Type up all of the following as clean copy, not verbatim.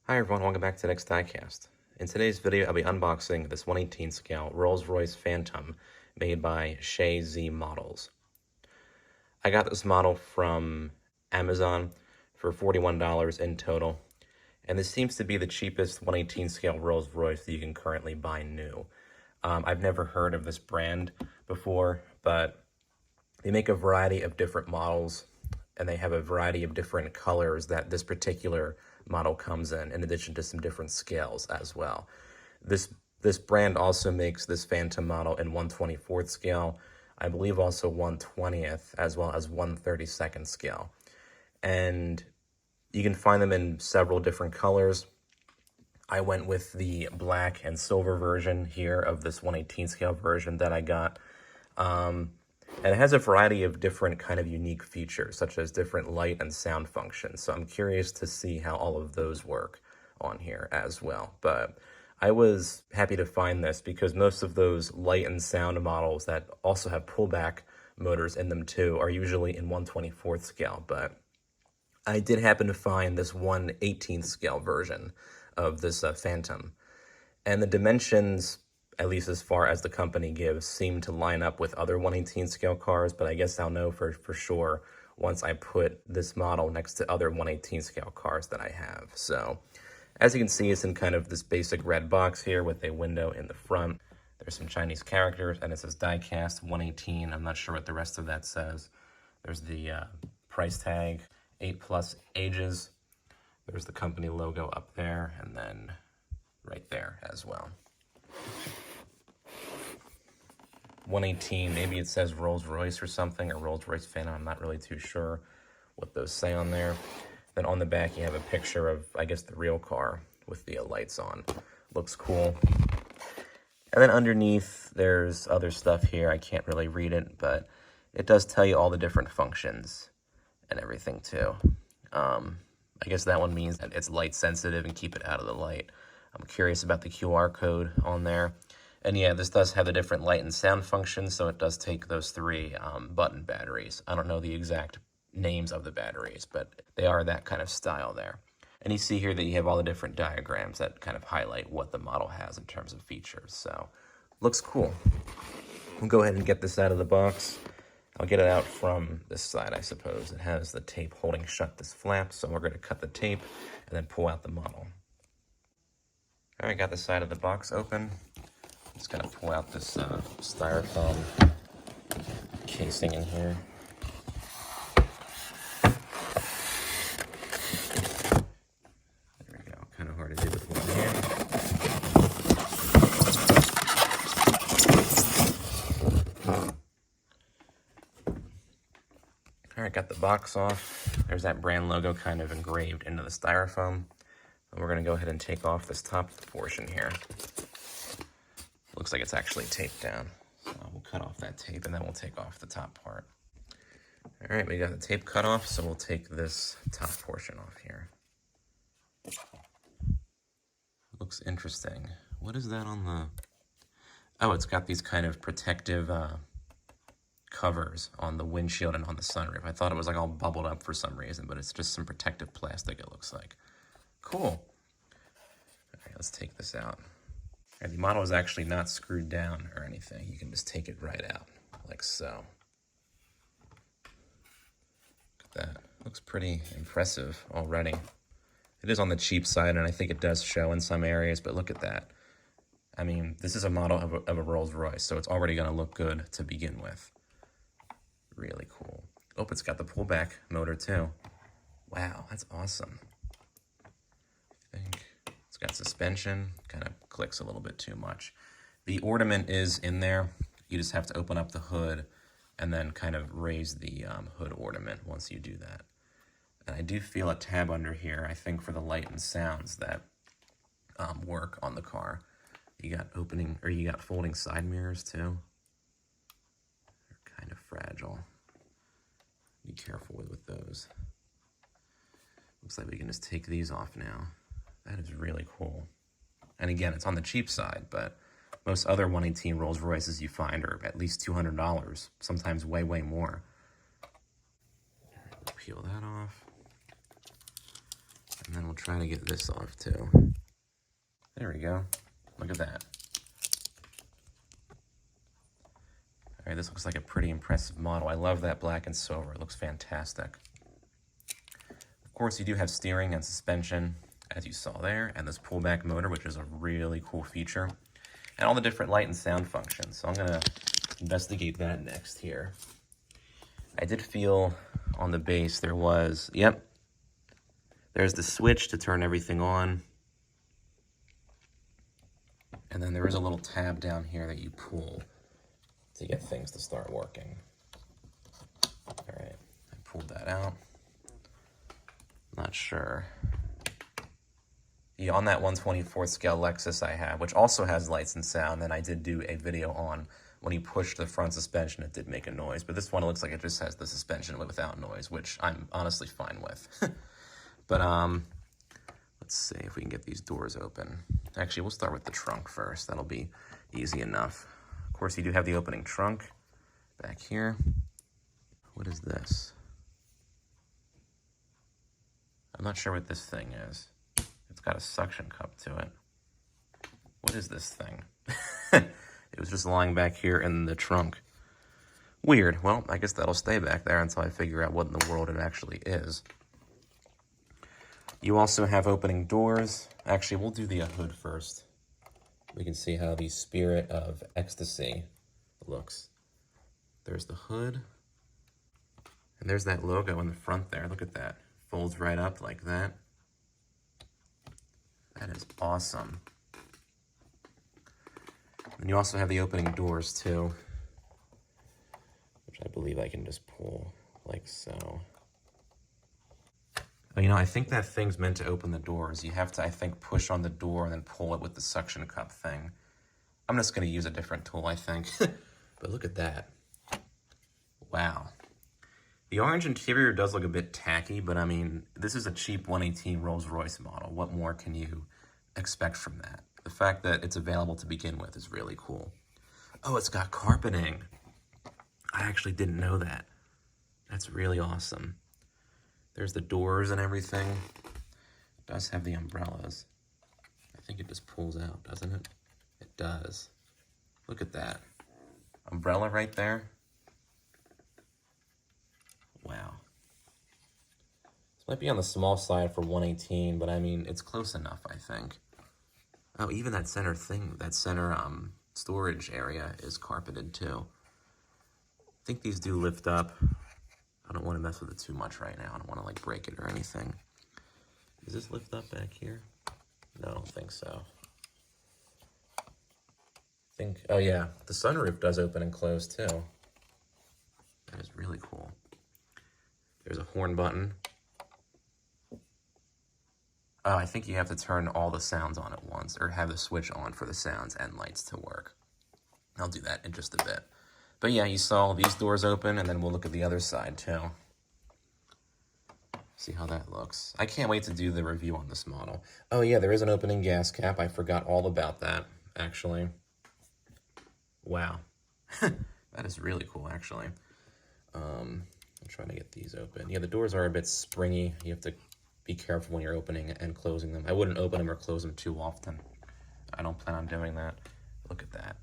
Hi everyone, welcome back to the next diecast. In today's video, I'll be unboxing this 1/18 scale Rolls-Royce Phantom made by Che-Zhi Models. I got this model from Amazon for $41 in total, and this seems to be the cheapest 1/18 scale Rolls-Royce that you can currently buy new. I've never heard of this brand before, but they make a variety of different models, and they have a variety of different colors that this particular model comes in addition to some different scales as well. This brand also makes this Phantom model in 1/24th scale, I believe also 1/20th, as well as 1/32nd scale. And you can find them in several different colors. I went with the black and silver version here of this 1/18 scale version that I got. And it has a variety of different kind of unique features, such as different light and sound functions. So I'm curious to see how all of those work on here as well. But I was happy to find this because most of those light and sound models that also have pullback motors in them too are usually in 1/24th scale. But I did happen to find this 1/18th scale version of this Phantom. And the dimensions, at least as far as the company gives, seem to line up with other 1/18 scale cars, but I guess I'll know for sure once I put this model next to other 1/18 scale cars that I have. So, as you can see, it's in kind of this basic red box here with a window in the front. There's some Chinese characters, and it says diecast 1/18. I'm not sure what the rest of that says. There's the price tag, 8+ ages. There's the company logo up there, and then right there as well. 1/18, maybe it says Rolls-Royce or something, or Rolls-Royce Phantom. I'm not really too sure what those say on there. Then on the back, you have a picture of, I guess, the real car with the lights on. Looks cool. And then underneath, there's other stuff here. I can't really read it, but it does tell you all the different functions and everything, too. I guess that one means that it's light sensitive and keep it out of the light. I'm curious about the QR code on there. And yeah, this does have the different light and sound functions, so it does take those three button batteries. I don't know the exact names of the batteries, but they are that kind of style there. And you see here that you have all the different diagrams that kind of highlight what the model has in terms of features. So, looks cool. We'll go ahead and get this out of the box. I'll get it out from this side, I suppose. It has the tape holding shut this flap, so we're going to cut the tape and then pull out the model. All right, got the side of the box open. Just gonna pull out this styrofoam casing in here. There we go. Kind of hard to do with one hand. All right, got the box off. There's that brand logo kind of engraved into the styrofoam. And we're gonna go ahead and take off this top portion here. Looks like it's actually taped down. So we'll cut off that tape and then we'll take off the top part. All right, we got the tape cut off, so we'll take this top portion off here. Looks interesting. What is that on the... Oh, it's got these kind of protective covers on the windshield and on the sunroof. I thought it was like all bubbled up for some reason, but it's just some protective plastic, it looks like. Cool. All right, let's take this out. And the model is actually not screwed down or anything. You can just take it right out, like so. Look at that. Looks pretty impressive already. It is on the cheap side, and I think it does show in some areas, but look at that. I mean, this is a model of a Rolls-Royce, so it's already going to look good to begin with. Really cool. Oh, it's got the pullback motor, too. Wow, that's awesome. I think... It's got suspension, kind of clicks a little bit too much. The ornament is in there. You just have to open up the hood and then kind of raise the hood ornament once you do that. And I do feel a tab under here, I think for the light and sounds that work on the car. You got you got folding side mirrors too. They're kind of fragile. Be careful with those. Looks like we can just take these off now. That is really cool. And again, it's on the cheap side, but most other 1/18 Rolls-Royces you find are at least $200, sometimes way, way more. Peel that off. And then we'll try to get this off too. There we go. Look at that. All right, this looks like a pretty impressive model. I love that black and silver. It looks fantastic. Of course, you do have steering and suspension, as you saw there, and this pullback motor, which is a really cool feature, and all the different light and sound functions. So I'm going to investigate that next here. I did feel on the base there was, yep, there's the switch to turn everything on. And then there is a little tab down here that you pull to get things to start working. All right, I pulled that out. Not sure. Yeah, on that 1/24th scale Lexus I have, which also has lights and sound, and I did do a video on when you push the front suspension, it did make a noise. But this one, it looks like it just has the suspension without noise, which I'm honestly fine with. But let's see if we can get these doors open. Actually, we'll start with the trunk first. That'll be easy enough. Of course, you do have the opening trunk back here. What is this? I'm not sure what this thing is. It's got a suction cup to it. What is this thing? It was just lying back here in the trunk. Weird. Well, I guess that'll stay back there until I figure out what in the world it actually is. You also have opening doors. Actually, we'll do the hood first. We can see how the Spirit of Ecstasy looks. There's the hood. And there's that logo in the front there. Look at that. Folds right up like that. That is awesome. And you also have the opening doors too, which I believe I can just pull like so. Oh, you know, I think that thing's meant to open the doors. You have to, I think, push on the door and then pull it with the suction cup thing. I'm just going to use a different tool, I think. But look at that. Wow. The orange interior does look a bit tacky, but I mean, this is a cheap 118 Rolls-Royce model. What more can you expect from that? The fact that it's available to begin with is really cool. Oh, it's got carpeting. I actually didn't know that. That's really awesome. There's the doors and everything. It does have the umbrellas. I think it just pulls out, doesn't it? It does. Look at that. Umbrella right there. Wow. This might be on the small side for 118, but I mean, it's close enough, I think. Oh, even that center thing, that center storage area is carpeted too. I think these do lift up. I don't want to mess with it too much right now. I don't want to like break it or anything. Does this lift up back here? No, I don't think so. Oh yeah, the sunroof does open and close too. That is really cool. There's a horn button. Oh, I think you have to turn all the sounds on at once, or have the switch on for the sounds and lights to work. I'll do that in just a bit. But yeah, you saw these doors open, and then we'll look at the other side too. See how that looks. I can't wait to do the review on this model. Oh yeah, there is an opening gas cap. I forgot all about that, actually. Wow. That is really cool, actually. I'm trying to get these open. Yeah, the doors are a bit springy. You have to be careful when you're opening and closing them. I wouldn't open them or close them too often. I don't plan on doing that. Look at that.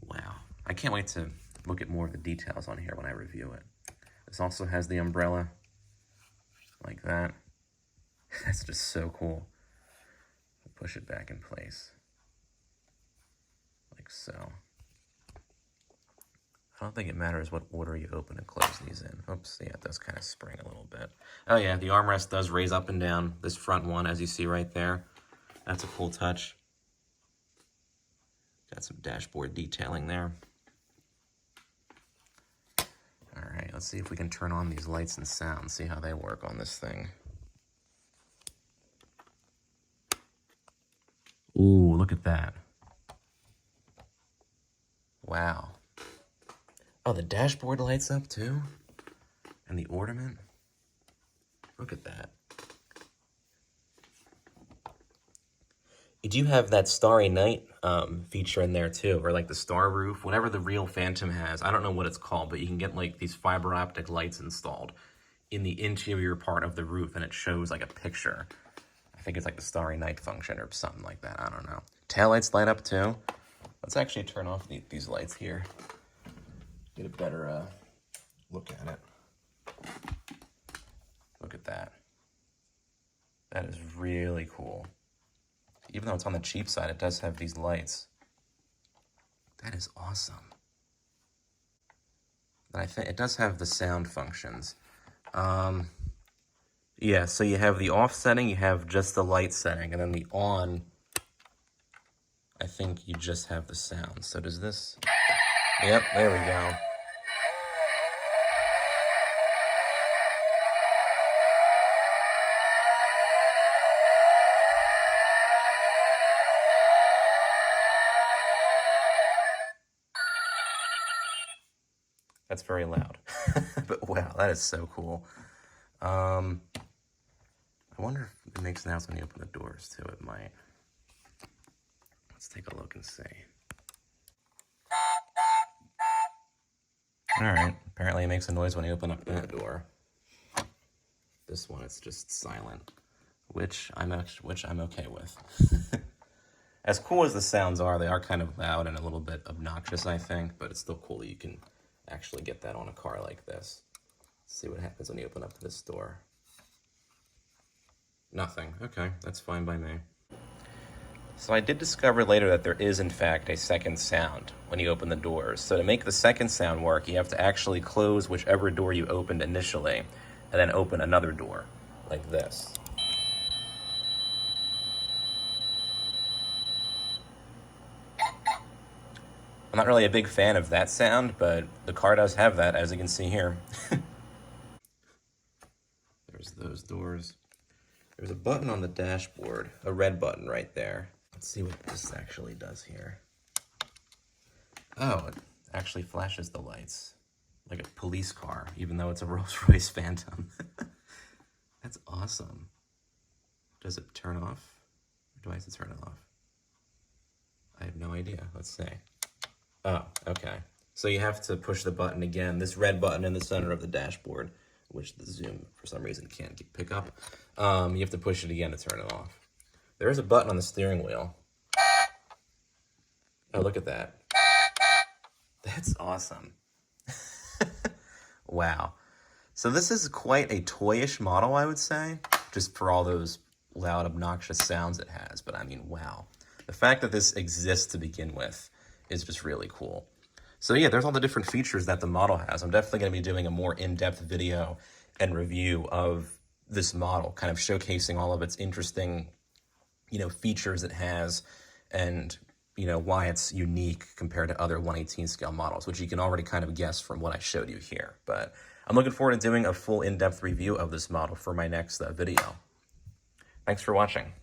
Wow. I can't wait to look at more of the details on here when I review it. This also has the umbrella like that. That's just so cool. I'll push it back in place. Like so. I don't think it matters what order you open and close these in. Oops, yeah, it does kind of spring a little bit. Oh yeah, the armrest does raise up and down. This front one, as you see right there, that's a cool touch. Got some dashboard detailing there. All right, let's see if we can turn on these lights and sound, see how they work on this thing. Ooh, look at that. Wow. Oh, the dashboard lights up too? And the ornament? Look at that. You do have that Starry Night feature in there too, or like the star roof, whatever the real Phantom has. I don't know what it's called, but you can get like these fiber optic lights installed in the interior part of the roof, and it shows like a picture. I think it's like the Starry Night function or something like that. I don't know. Taillights light up too. Let's actually turn off these lights here. Get a better look at it. Look at that. That is really cool. Even though it's on the cheap side, it does have these lights. That is awesome. And I think it does have the sound functions. Yeah, so you have the off setting, you have just the light setting, and then the on, I think you just have the sound. So does this? Yep, there we go. That's very loud. But wow, that is so cool. I wonder if it makes sounds when you open the doors too. It might. Let's take a look and see. Alright, apparently it makes a noise when you open up that door. This one, it's just silent, which I'm okay with. As cool as the sounds are, they are kind of loud and a little bit obnoxious, I think, but it's still cool that you can actually get that on a car like this. Let's see what happens when you open up this door. Nothing. Okay, that's fine by me. So I did discover later that there is, in fact, a second sound when you open the doors. So to make the second sound work, you have to actually close whichever door you opened initially, and then open another door, like this. I'm not really a big fan of that sound, but the car does have that, as you can see here. There's those doors. There's a button on the dashboard, a red button right there. Let's see what this actually does here. Oh, it actually flashes the lights like a police car, even though it's a Rolls-Royce Phantom. That's awesome. Does it turn off? Or do I have to turn it off? I have no idea. Let's see. Oh, okay. So you have to push the button again, this red button in the center of the dashboard, which the zoom, for some reason, can't pick up. You have to push it again to turn it off. There is a button on the steering wheel. Oh, look at that. That's awesome. Wow. So this is quite a toyish model, I would say, just for all those loud, obnoxious sounds it has. But I mean, wow. The fact that this exists to begin with is just really cool. So yeah, there's all the different features that the model has. I'm definitely going to be doing a more in-depth video and review of this model, kind of showcasing all of its interesting, features it has, and why it's unique compared to other 1/18 scale models, which you can already kind of guess from what I showed you here. But I'm looking forward to doing a full in-depth review of this model for my next video. Thanks for watching.